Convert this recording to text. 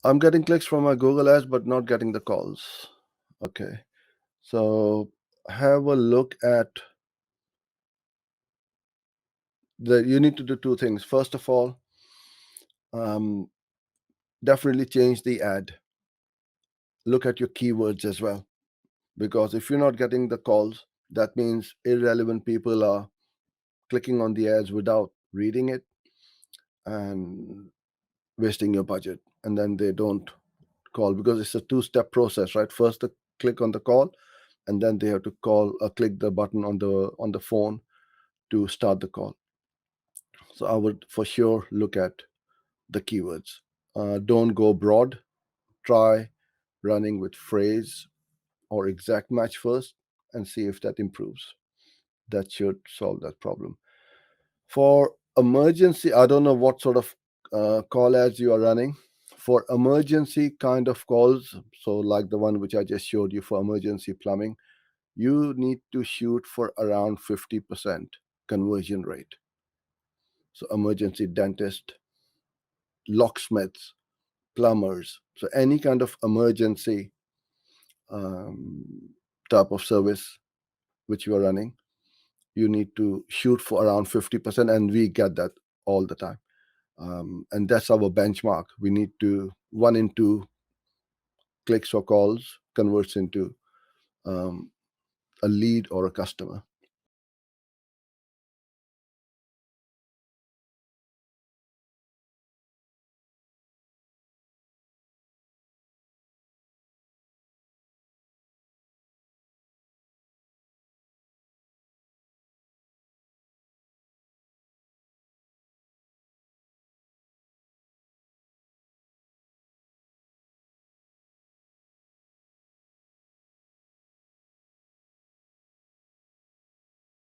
I'm getting clicks from my Google ads, but not getting the calls. Okay. So have a look at you need to do two things. First of all, um, definitely change the ad. Look at your keywords as well. Because if you're not getting the calls, that means irrelevant people are clicking on the ads without reading it and wasting your budget. And then they don't call because it's a two-step process, right? First, they click on the call, and then they have to click the button on the phone to start the call. So I would for sure look at the keywords. Don't go broad. Try running with phrase or exact match first and see if that improves. That should solve that problem. For emergency, I don't know what sort of call ads you are running. For emergency kind of calls, so like the one which I just showed you for emergency plumbing, you need to shoot for around 50% conversion rate. So emergency dentist, locksmiths, plumbers. So any kind of emergency um, type of service which you are running, you need to shoot for around 50%, and we get that all the time. And that's our benchmark. We need to 1 in 2 clicks or calls converts into a lead or a customer.